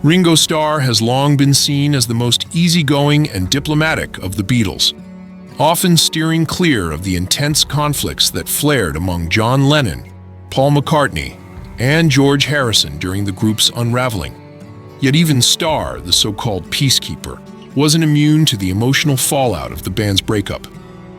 Ringo Starr has long been seen as the most easygoing and diplomatic of the Beatles, often steering clear of the intense conflicts that flared among John Lennon, Paul McCartney, and George Harrison during the group's unraveling. Yet even Starr, the so-called peacekeeper, wasn't immune to the emotional fallout of the band's breakup.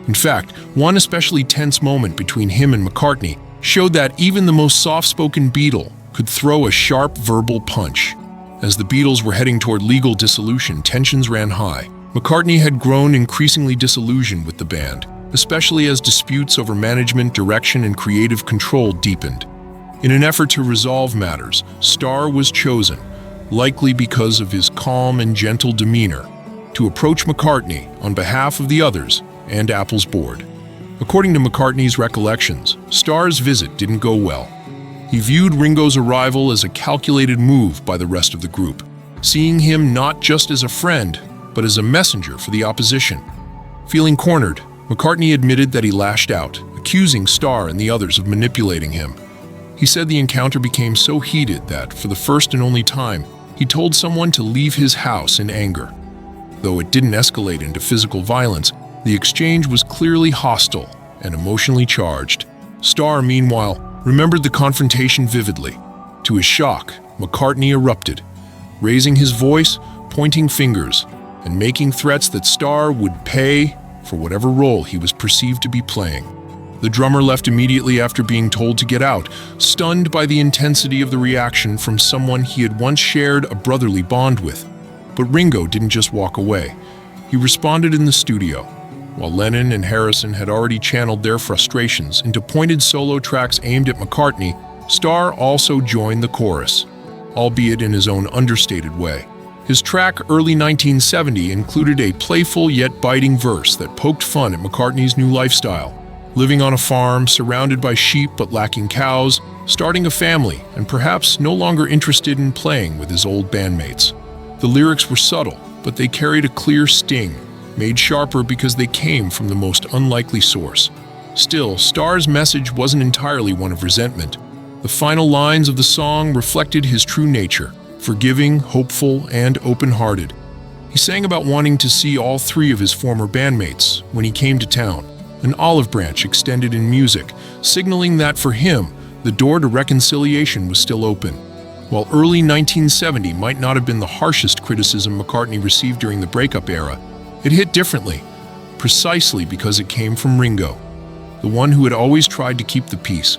In fact, one especially tense moment between him and McCartney showed that even the most soft-spoken Beatle could throw a sharp verbal punch. As the Beatles were heading toward legal dissolution, tensions ran high. McCartney had grown increasingly disillusioned with the band, especially as disputes over management, direction, and creative control deepened. In an effort to resolve matters, Starr was chosen, likely because of his calm and gentle demeanor, to approach McCartney on behalf of the others and Apple's board. According to McCartney's recollections, Starr's visit didn't go well. He viewed Ringo's arrival as a calculated move by the rest of the group, seeing him not just as a friend, but as a messenger for the opposition. Feeling cornered, McCartney admitted that he lashed out, accusing Starr and the others of manipulating him. He said the encounter became so heated that, for the first and only time, he told someone to leave his house in anger. Though it didn't escalate into physical violence, the exchange was clearly hostile and emotionally charged. Starr, meanwhile, remembered the confrontation vividly. To his shock, McCartney erupted, raising his voice, pointing fingers, and making threats that Starr would pay for whatever role he was perceived to be playing. The drummer left immediately after being told to get out, stunned by the intensity of the reaction from someone he had once shared a brotherly bond with. But Ringo didn't just walk away. He responded in the studio. While Lennon and Harrison had already channeled their frustrations into pointed solo tracks aimed at McCartney, Starr also joined the chorus, albeit in his own understated way. His track, early 1970, included a playful yet biting verse that poked fun at McCartney's new lifestyle. Living on a farm, surrounded by sheep but lacking cows, starting a family, and perhaps no longer interested in playing with his old bandmates. The lyrics were subtle, but they carried a clear sting, made sharper because they came from the most unlikely source. Still, Starr's message wasn't entirely one of resentment. The final lines of the song reflected his true nature, forgiving, hopeful, and open-hearted. He sang about wanting to see all three of his former bandmates when he came to town, an olive branch extended in music, signaling that for him, the door to reconciliation was still open. While early 1970 might not have been the harshest criticism McCartney received during the breakup era, it hit differently, precisely because it came from Ringo, the one who had always tried to keep the peace.